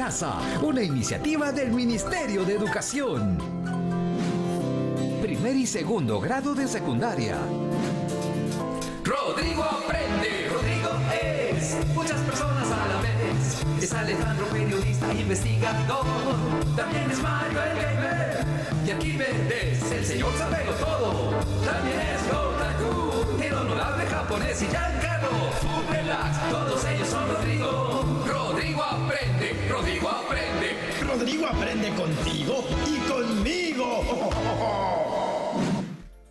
Casa, una iniciativa del Ministerio de Educación. Primer y segundo grado de secundaria. Rodrigo aprende, Rodrigo es muchas personas a la vez. Es Alejandro, periodista e investigador. También es Mario el gamer. Y Arquímedes, el señor sabelo todo. También es Gotaku, el honorable japonés y Giancarlo. Un relax, todos ellos son Rodrigo. Rodrigo aprende, Rodrigo aprende. Rodrigo aprende contigo y conmigo.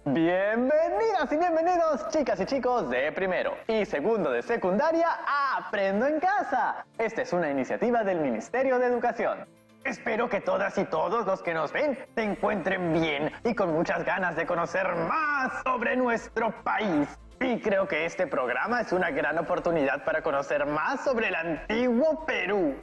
Bienvenidas y bienvenidos, chicas y chicos de primero y segundo de secundaria a Aprendo en Casa. Esta es una iniciativa del Ministerio de Educación. Espero que todas y todos los que nos ven se encuentren bien y con muchas ganas de conocer más sobre nuestro país. Y creo que este programa es una gran oportunidad para conocer más sobre el antiguo Perú.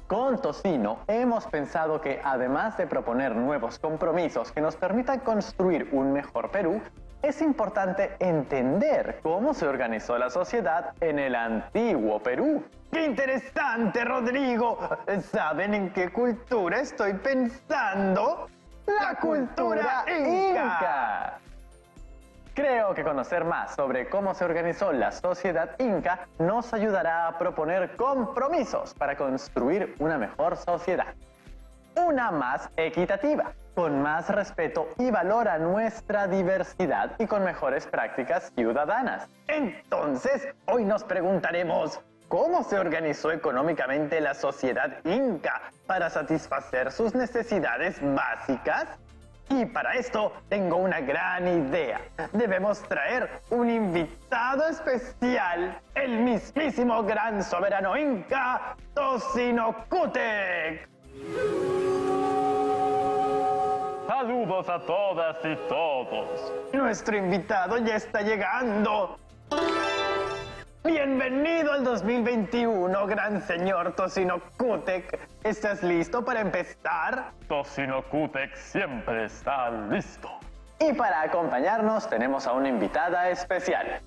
Con Tocino hemos pensado que además de proponer nuevos compromisos que nos permitan construir un mejor Perú, es importante entender cómo se organizó la sociedad en el antiguo Perú. ¡Qué interesante, Rodrigo! ¿Saben en qué cultura estoy pensando? ¡La cultura inca! Creo que conocer más sobre cómo se organizó la sociedad inca nos ayudará a proponer compromisos para construir una mejor sociedad. Una más equitativa, con más respeto y valor a nuestra diversidad y con mejores prácticas ciudadanas. Entonces, hoy nos preguntaremos, ¿cómo se organizó económicamente la sociedad inca para satisfacer sus necesidades básicas? Y para esto tengo una gran idea. Debemos traer un invitado especial, el mismísimo gran soberano inca, Tocino Cútec. Saludos a todas y todos. Nuestro invitado ya está llegando. Bienvenido al 2021, gran señor Tocino Cútec. ¿Estás listo para empezar? Tocino Cútec siempre está listo. Y para acompañarnos tenemos a una invitada especial.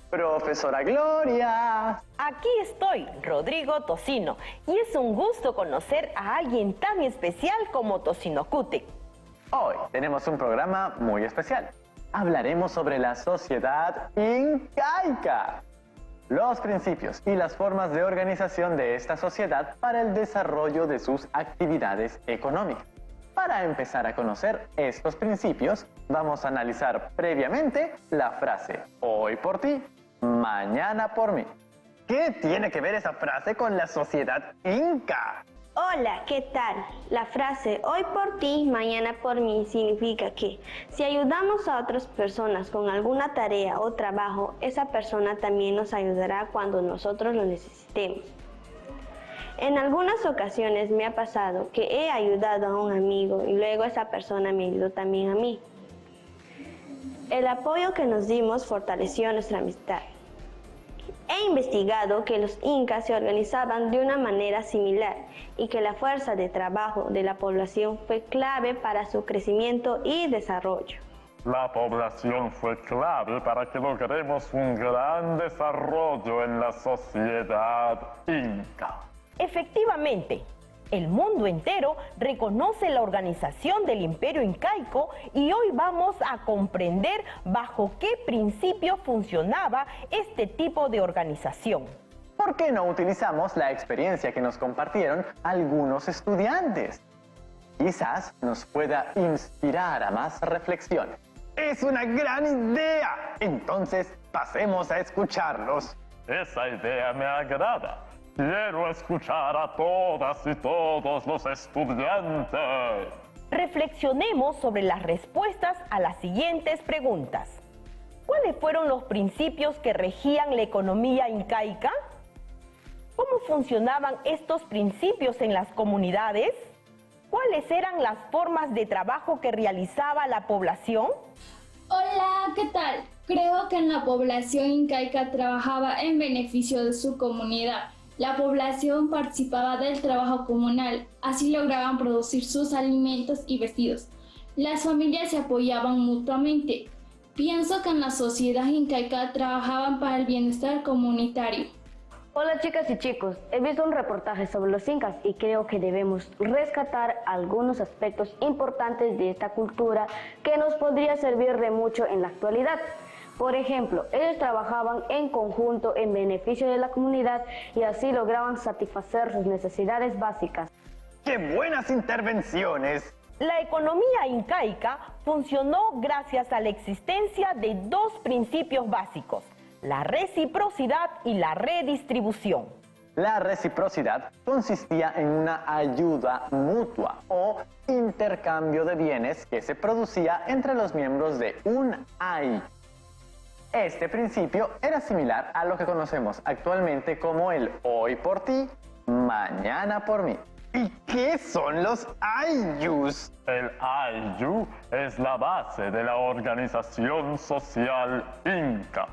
Profesora Gloria. Aquí estoy, Rodrigo Tocino, y es un gusto conocer a alguien tan especial como Tocino Cútec. Hoy tenemos un programa muy especial. Hablaremos sobre la sociedad incaica, los principios y las formas de organización de esta sociedad para el desarrollo de sus actividades económicas. Para empezar a conocer estos principios, vamos a analizar previamente la frase hoy por ti, mañana por mí. ¿Qué tiene que ver esa frase con la sociedad inca? Hola, ¿qué tal? La frase hoy por ti, mañana por mí significa que si ayudamos a otras personas con alguna tarea o trabajo, esa persona también nos ayudará cuando nosotros lo necesitemos. En algunas ocasiones me ha pasado que he ayudado a un amigo y luego esa persona me ayudó también a mí. El apoyo que nos dimos fortaleció nuestra amistad. He investigado que los incas se organizaban de una manera similar y que la fuerza de trabajo de la población fue clave para su crecimiento y desarrollo. La población fue clave para que logremos un gran desarrollo en la sociedad inca. Efectivamente, el mundo entero reconoce la organización del Imperio Incaico y hoy vamos a comprender bajo qué principio funcionaba este tipo de organización. ¿Por qué no utilizamos la experiencia que nos compartieron algunos estudiantes? Quizás nos pueda inspirar a más reflexiones. ¡Es una gran idea! Entonces, pasemos a escucharlos. Esa idea me agrada. Quiero escuchar a todas y todos los estudiantes. Reflexionemos sobre las respuestas a las siguientes preguntas. ¿Cuáles fueron los principios que regían la economía incaica? ¿Cómo funcionaban estos principios en las comunidades? ¿Cuáles eran las formas de trabajo que realizaba la población? Hola, ¿qué tal? Creo que la población incaica trabajaba en beneficio de su comunidad. La población participaba del trabajo comunal, así lograban producir sus alimentos y vestidos. Las familias se apoyaban mutuamente. Pienso que en la sociedad incaica trabajaban para el bienestar comunitario. Hola chicas y chicos, he visto un reportaje sobre los incas y creo que debemos rescatar algunos aspectos importantes de esta cultura que nos podría servir de mucho en la actualidad. Por ejemplo, ellos trabajaban en conjunto en beneficio de la comunidad y así lograban satisfacer sus necesidades básicas. ¡Qué buenas intervenciones! La economía incaica funcionó gracias a la existencia de dos principios básicos: la reciprocidad y la redistribución. La reciprocidad consistía en una ayuda mutua o intercambio de bienes que se producía entre los miembros de un ayllu. Este principio era similar a lo que conocemos actualmente como el hoy por ti, mañana por mí. ¿Y qué son los ayllus? El ayllu es la base de la organización social inca.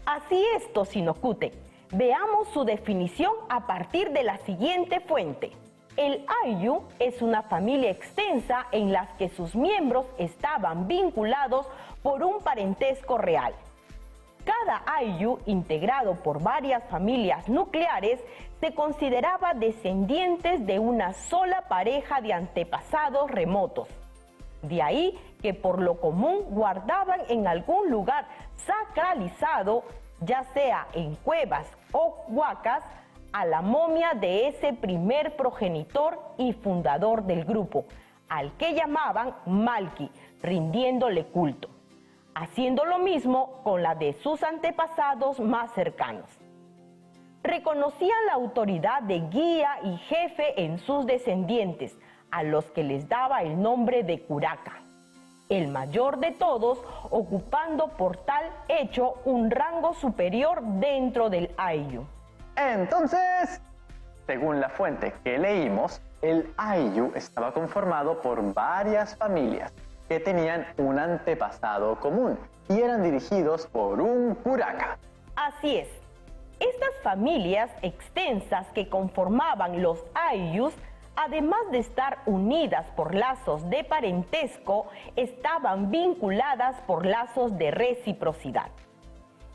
Así es, Tosinocute. Veamos su definición a partir de la siguiente fuente. El ayllu es una familia extensa en la que sus miembros estaban vinculados por un parentesco real. Cada ayllu, integrado por varias familias nucleares, se consideraba descendientes de una sola pareja de antepasados remotos. De ahí que por lo común guardaban en algún lugar sacralizado, ya sea en cuevas o huacas, a la momia de ese primer progenitor y fundador del grupo, al que llamaban Malki, rindiéndole culto, haciendo lo mismo con la de sus antepasados más cercanos. Reconocían la autoridad de guía y jefe en sus descendientes, a los que les daba el nombre de curaca, el mayor de todos, ocupando por tal hecho un rango superior dentro del ayllu. Entonces, según la fuente que leímos, el ayllu estaba conformado por varias familias que tenían un antepasado común y eran dirigidos por un curaca. Así es. Estas familias extensas que conformaban los ayllus, además de estar unidas por lazos de parentesco, estaban vinculadas por lazos de reciprocidad.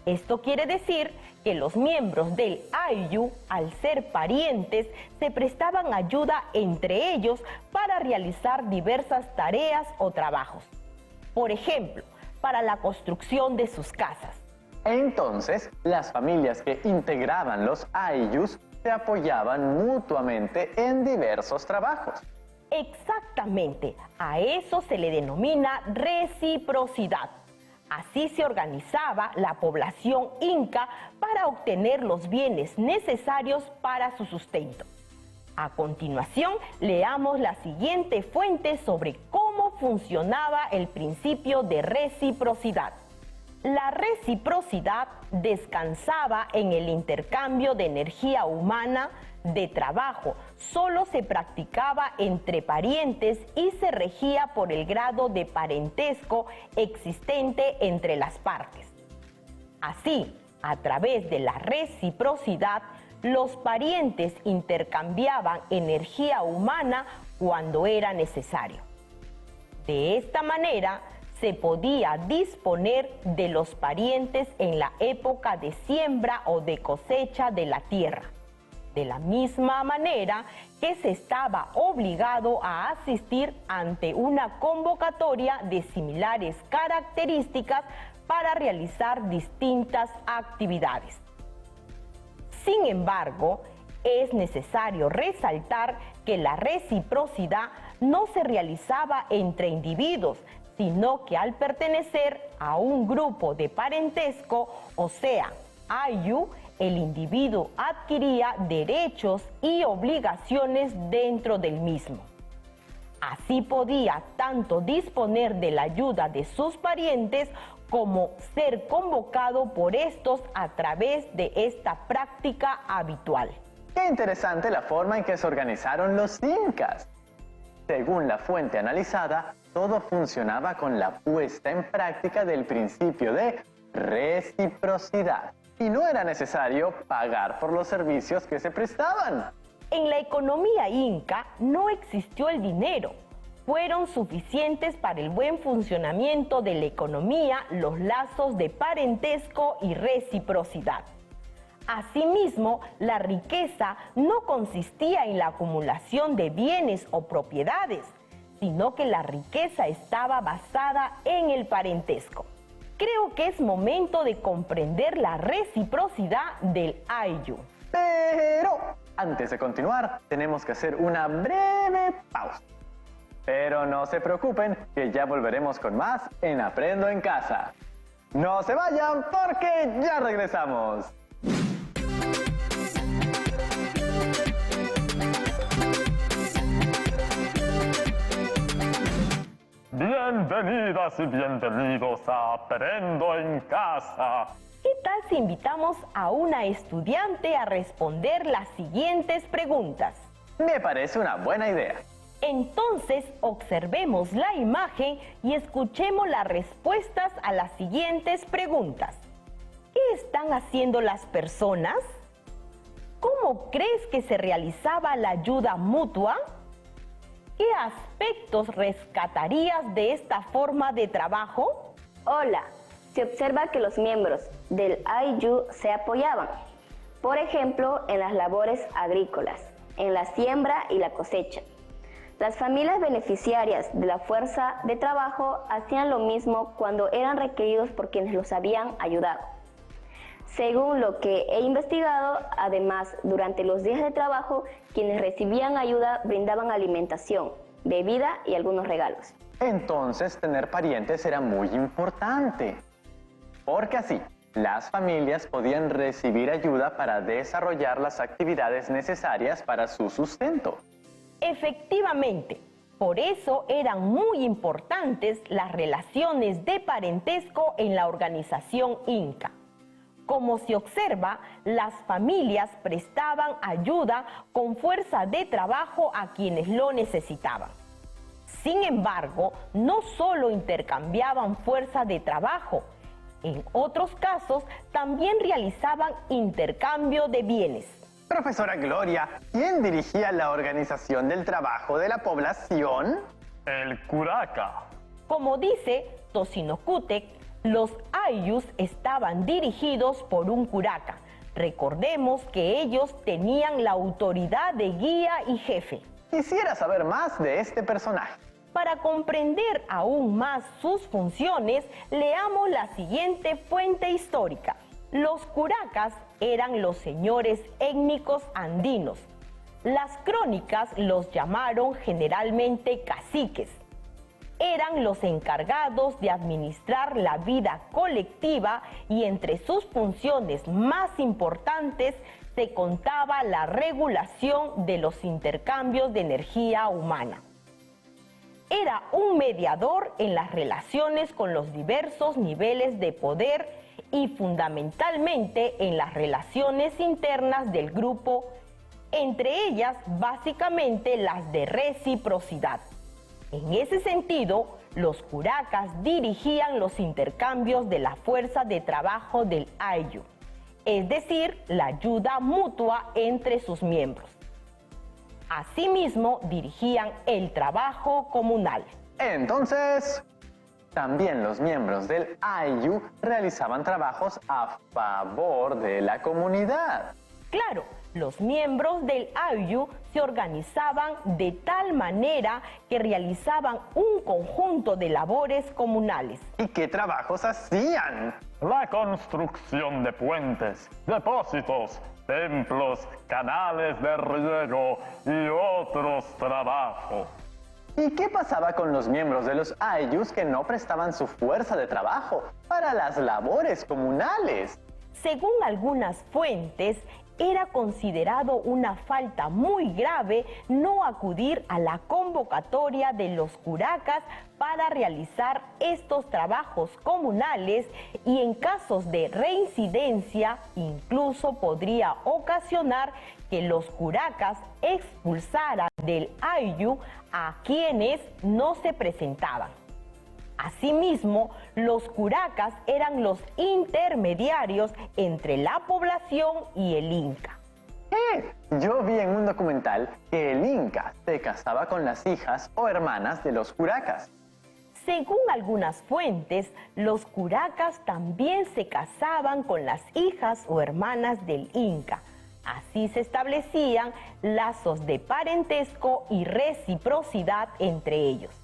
Esto quiere decir que los miembros del ayllu, al ser parientes, se prestaban ayuda entre ellos para realizar diversas tareas o trabajos. Por ejemplo, para la construcción de sus casas. Entonces, las familias que integraban los ayllus se apoyaban mutuamente en diversos trabajos. Exactamente, a eso se le denomina reciprocidad. Así se organizaba la población inca para obtener los bienes necesarios para su sustento. A continuación, leamos la siguiente fuente sobre cómo funcionaba el principio de reciprocidad. La reciprocidad descansaba en el intercambio de energía humana, de trabajo, solo se practicaba entre parientes y se regía por el grado de parentesco existente entre las partes. Así, a través de la reciprocidad, los parientes intercambiaban energía humana cuando era necesario. De esta manera, se podía disponer de los parientes en la época de siembra o de cosecha de la tierra, de la misma manera que se estaba obligado a asistir ante una convocatoria de similares características para realizar distintas actividades. Sin embargo, es necesario resaltar que la reciprocidad no se realizaba entre individuos, sino que al pertenecer a un grupo de parentesco, o sea, ayllu, el individuo adquiría derechos y obligaciones dentro del mismo. Así podía tanto disponer de la ayuda de sus parientes como ser convocado por estos a través de esta práctica habitual. Qué interesante la forma en que se organizaron los incas. Según la fuente analizada, todo funcionaba con la puesta en práctica del principio de reciprocidad y no era necesario pagar por los servicios que se prestaban. En la economía inca no existió el dinero. Fueron suficientes para el buen funcionamiento de la economía los lazos de parentesco y reciprocidad. Asimismo, la riqueza no consistía en la acumulación de bienes o propiedades, sino que la riqueza estaba basada en el parentesco. Creo que es momento de comprender la reciprocidad del Ayllu. Pero antes de continuar, tenemos que hacer una breve pausa. Pero no se preocupen, que ya volveremos con más en Aprendo en Casa. No se vayan porque ya regresamos. Bienvenidas y bienvenidos a Aprendo en Casa. ¿Qué tal si invitamos a una estudiante a responder las siguientes preguntas? Me parece una buena idea. Entonces, observemos la imagen y escuchemos las respuestas a las siguientes preguntas. ¿Qué están haciendo las personas? ¿Cómo crees que se realizaba la ayuda mutua? ¿Qué aspectos rescatarías de esta forma de trabajo? Hola, se observa que los miembros del Ayllu se apoyaban, por ejemplo, en las labores agrícolas, en la siembra y la cosecha. Las familias beneficiarias de la fuerza de trabajo hacían lo mismo cuando eran requeridos por quienes los habían ayudado. Según lo que he investigado, además, durante los días de trabajo, quienes recibían ayuda brindaban alimentación, bebida y algunos regalos. Entonces, tener parientes era muy importante, porque así las familias podían recibir ayuda para desarrollar las actividades necesarias para su sustento. Efectivamente, por eso eran muy importantes las relaciones de parentesco en la organización Inca. Como se observa, las familias prestaban ayuda con fuerza de trabajo a quienes lo necesitaban. Sin embargo, no solo intercambiaban fuerza de trabajo, en otros casos también realizaban intercambio de bienes. Profesora Gloria, ¿quién dirigía la organización del trabajo de la población? El curaca. Como dice Tosinocútec, los Ayllus estaban dirigidos por un curaca. Recordemos que ellos tenían la autoridad de guía y jefe. Quisiera saber más de este personaje. Para comprender aún más sus funciones, leamos la siguiente fuente histórica. Los curacas eran los señores étnicos andinos. Las crónicas los llamaron generalmente caciques. Eran los encargados de administrar la vida colectiva y entre sus funciones más importantes se contaba la regulación de los intercambios de energía humana. Era un mediador en las relaciones con los diversos niveles de poder y fundamentalmente en las relaciones internas del grupo, entre ellas básicamente las de reciprocidad. En ese sentido, los curacas dirigían los intercambios de la fuerza de trabajo del Ayllu, es decir, la ayuda mutua entre sus miembros. Asimismo, dirigían el trabajo comunal. Entonces, también los miembros del Ayllu realizaban trabajos a favor de la comunidad. Claro, los miembros del Ayllu se organizaban de tal manera que realizaban un conjunto de labores comunales. ¿Y qué trabajos hacían? La construcción de puentes, depósitos, templos, canales de riego y otros trabajos. ¿Y qué pasaba con los miembros de los Ayllus que no prestaban su fuerza de trabajo para las labores comunales? Según algunas fuentes, era considerado una falta muy grave no acudir a la convocatoria de los curacas para realizar estos trabajos comunales y en casos de reincidencia incluso podría ocasionar que los curacas expulsaran del Ayllu a quienes no se presentaban. Asimismo, los curacas eran los intermediarios entre la población y el Inca. Yo vi en un documental que el Inca se casaba con las hijas o hermanas de los curacas. Según algunas fuentes, los curacas también se casaban con las hijas o hermanas del Inca. Así se establecían lazos de parentesco y reciprocidad entre ellos.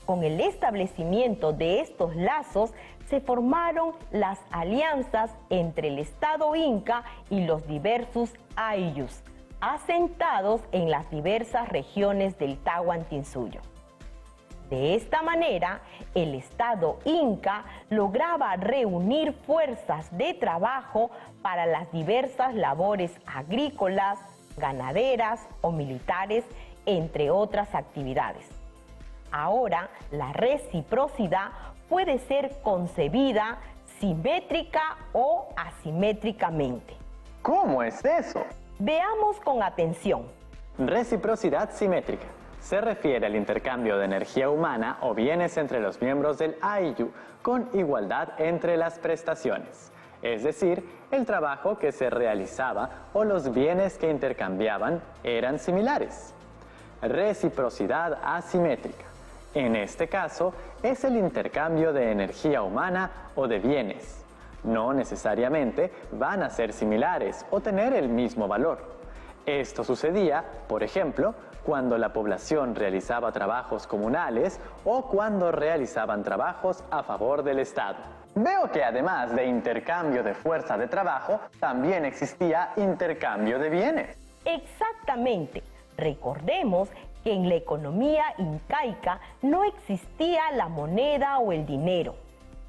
Con el establecimiento de estos lazos se formaron las alianzas entre el Estado Inca y los diversos ayllus, asentados en las diversas regiones del Tahuantinsuyo. De esta manera, el Estado Inca lograba reunir fuerzas de trabajo para las diversas labores agrícolas, ganaderas o militares, entre otras actividades. Ahora, la reciprocidad puede ser concebida simétrica o asimétricamente. ¿Cómo es eso? Veamos con atención. Reciprocidad simétrica. Se refiere al intercambio de energía humana o bienes entre los miembros del ayllu con igualdad entre las prestaciones, es decir, el trabajo que se realizaba o los bienes que intercambiaban eran similares. Reciprocidad asimétrica. En este caso, es el intercambio de energía humana o de bienes. No necesariamente van a ser similares o tener el mismo valor. Esto sucedía, por ejemplo, cuando la población realizaba trabajos comunales o cuando realizaban trabajos a favor del Estado. Veo que además de intercambio de fuerza de trabajo, también existía intercambio de bienes. Exactamente. Recordemos que en la economía incaica no existía la moneda o el dinero.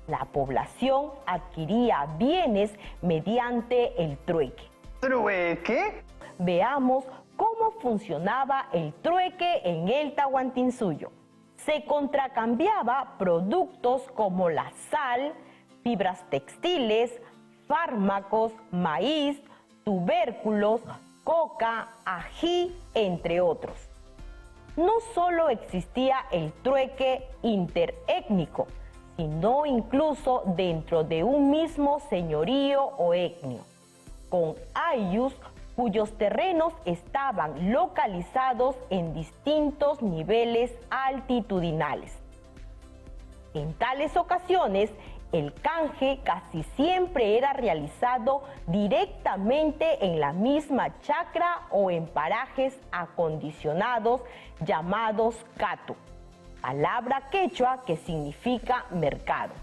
La población adquiría bienes mediante el trueque. ¿Trueque? Veamos cómo funcionaba el trueque en el Tahuantinsuyo. Se contracambiaba productos como la sal, fibras textiles, fármacos, maíz, tubérculos, coca, ají, entre otros. No solo existía el trueque interétnico, sino incluso dentro de un mismo señorío o etnio, con ayllus cuyos terrenos estaban localizados en distintos niveles altitudinales. En tales ocasiones, el canje casi siempre era realizado directamente en la misma chacra o en parajes acondicionados llamados catu, palabra quechua que significa mercado.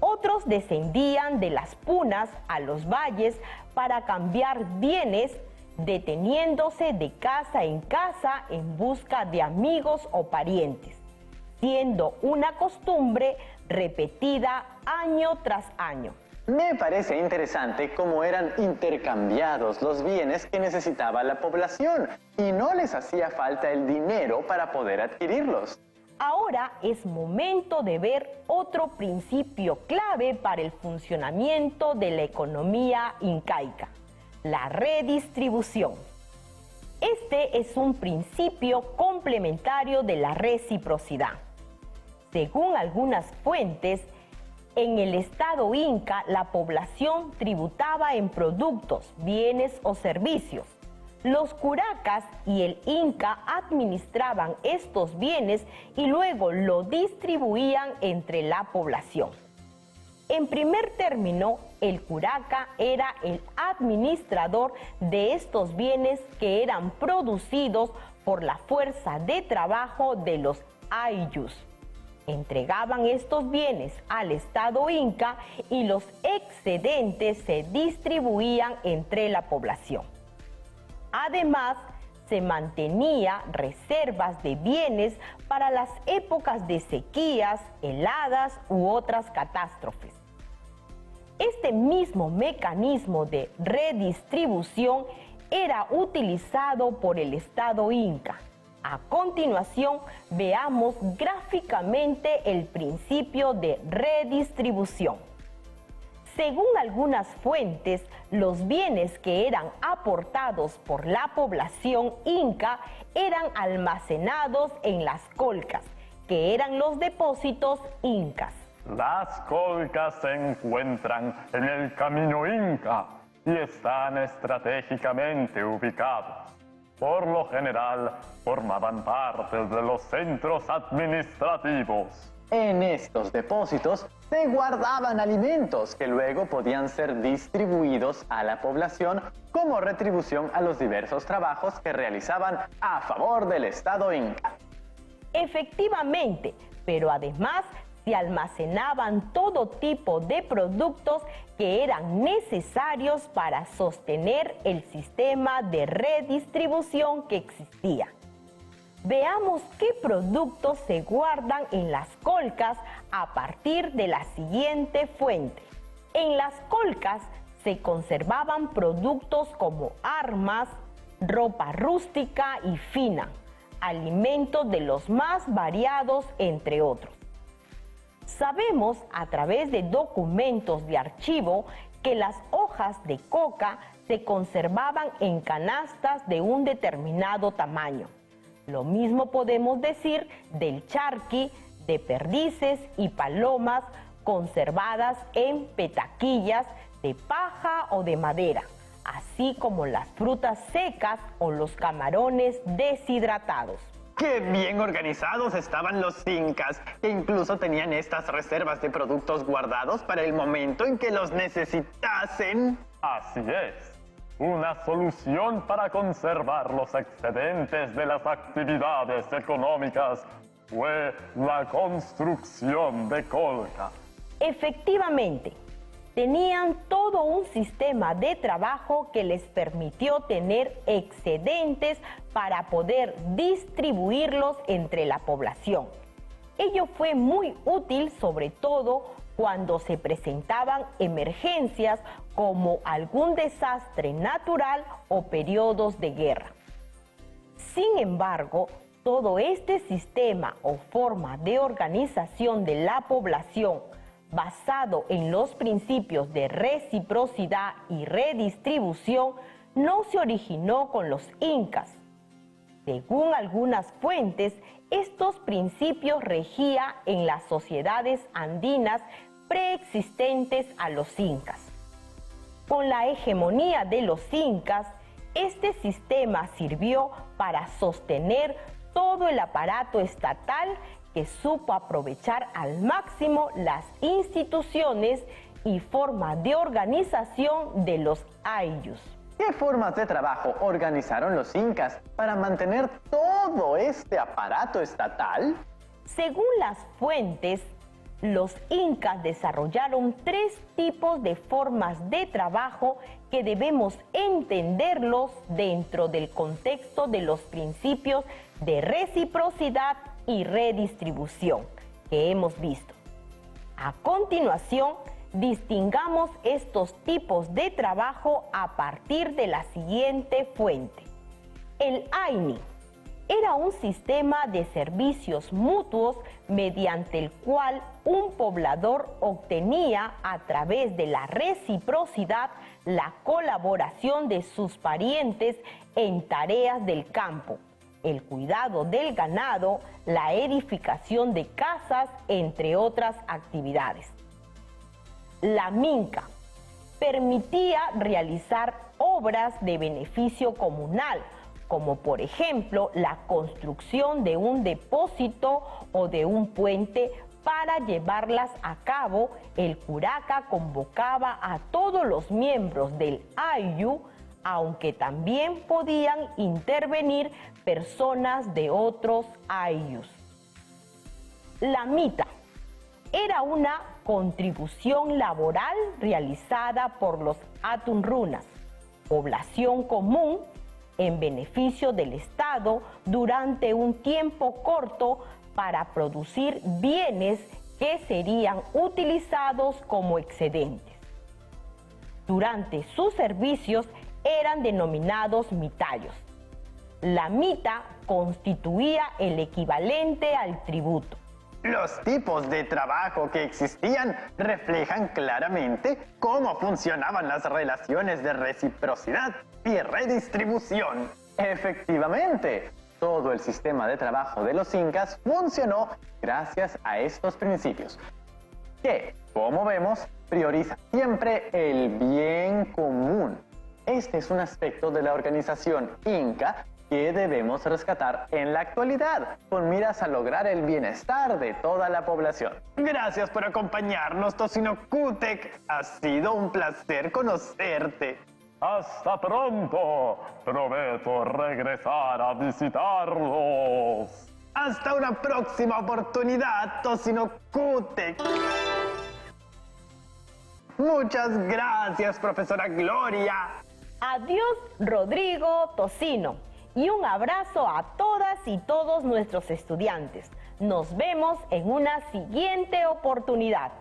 Otros descendían de las punas a los valles para cambiar bienes, deteniéndose de casa en casa en busca de amigos o parientes, siendo una costumbre repetida año tras año. Me parece interesante cómo eran intercambiados los bienes que necesitaba la población y no les hacía falta el dinero para poder adquirirlos. Ahora es momento de ver otro principio clave para el funcionamiento de la economía incaica: la redistribución. Este es un principio complementario de la reciprocidad. Según algunas fuentes, en el Estado Inca la población tributaba en productos, bienes o servicios. Los curacas y el Inca administraban estos bienes y luego lo distribuían entre la población. En primer término, el curaca era el administrador de estos bienes que eran producidos por la fuerza de trabajo de los ayllus. Entregaban estos bienes al Estado Inca y los excedentes se distribuían entre la población. Además, se mantenía reservas de bienes para las épocas de sequías, heladas u otras catástrofes. Este mismo mecanismo de redistribución era utilizado por el Estado Inca. A continuación, veamos gráficamente el principio de redistribución. Según algunas fuentes, los bienes que eran aportados por la población inca eran almacenados en las colcas, que eran los depósitos incas. Las colcas se encuentran en el camino inca y están estratégicamente ubicados. por lo general formaban parte de los centros administrativos. En estos depósitos se guardaban alimentos que luego podían ser distribuidos a la población como retribución a los diversos trabajos que realizaban a favor del Estado Inca. Efectivamente, pero además se almacenaban todo tipo de productos que eran necesarios para sostener el sistema de redistribución que existía. Veamos qué productos se guardan en las colcas a partir de la siguiente fuente. En las colcas se conservaban productos como armas, ropa rústica y fina, alimentos de los más variados, entre otros. Sabemos a través de documentos de archivo que las hojas de coca se conservaban en canastas de un determinado tamaño. Lo mismo podemos decir del charqui, de perdices y palomas conservadas en petaquillas de paja o de madera, así como las frutas secas o los camarones deshidratados. ¡Qué bien organizados estaban los incas, que incluso tenían estas reservas de productos guardados para el momento en que los necesitasen! Así es. Una solución para conservar los excedentes de las actividades económicas fue la construcción de colcas. Efectivamente, tenían todo un sistema de trabajo que les permitió tener excedentes para poder distribuirlos entre la población. Ello fue muy útil, sobre todo cuando se presentaban emergencias como algún desastre natural o periodos de guerra. Sin embargo, todo este sistema o forma de organización de la población basado en los principios de reciprocidad y redistribución no se originó con los incas. Según algunas fuentes, estos principios regían en las sociedades andinas preexistentes a los incas. Con la hegemonía de los incas, este sistema sirvió para sostener todo el aparato estatal que supo aprovechar al máximo las instituciones y forma de organización de los ayllus. ¿Qué formas de trabajo organizaron los incas para mantener todo este aparato estatal? Según las fuentes, los incas desarrollaron 3 tipos de formas de trabajo que debemos entenderlos dentro del contexto de los principios de reciprocidad y redistribución que hemos visto. A continuación, distingamos estos tipos de trabajo a partir de la siguiente fuente. El Aini era un sistema de servicios mutuos mediante el cual un poblador obtenía a través de la reciprocidad la colaboración de sus parientes en tareas del campo, el cuidado del ganado, la edificación de casas, entre otras actividades. La minca permitía realizar obras de beneficio comunal, como por ejemplo la construcción de un depósito o de un puente. Para llevarlas a cabo, el curaca convocaba a todos los miembros del ayllu, aunque también podían intervenir personas de otros ayllus. La mita era una contribución laboral realizada por los atunrunas, población común, en beneficio del Estado durante un tiempo corto para producir bienes que serían utilizados como excedentes. Durante sus servicios eran denominados mitayos. La mita constituía el equivalente al tributo. Los tipos de trabajo que existían reflejan claramente cómo funcionaban las relaciones de reciprocidad y redistribución. Efectivamente, todo el sistema de trabajo de los incas funcionó gracias a estos principios, que, como vemos, prioriza siempre el bien común. Este es un aspecto de la organización inca que debemos rescatar en la actualidad, con miras a lograr el bienestar de toda la población. Gracias por acompañarnos, Tocino Cútec. Ha sido un placer conocerte. ¡Hasta pronto! Prometo regresar a visitarlos. Hasta una próxima oportunidad, Tocino Cútec. Muchas gracias, profesora Gloria. Adiós, Rodrigo Tocino. Y un abrazo a todas y todos nuestros estudiantes. Nos vemos en una siguiente oportunidad.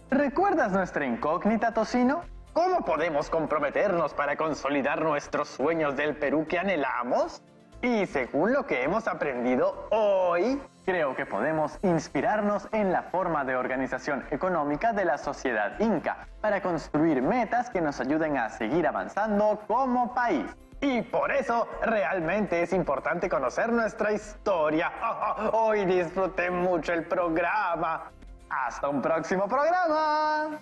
¿Recuerdas nuestra incógnita, Tocino? ¿Cómo podemos comprometernos para consolidar nuestros sueños del Perú que anhelamos? Y según lo que hemos aprendido hoy, creo que podemos inspirarnos en la forma de organización económica de la sociedad inca para construir metas que nos ayuden a seguir avanzando como país. Y por eso realmente es importante conocer nuestra historia. Hoy disfruté mucho el programa. Hasta un próximo programa.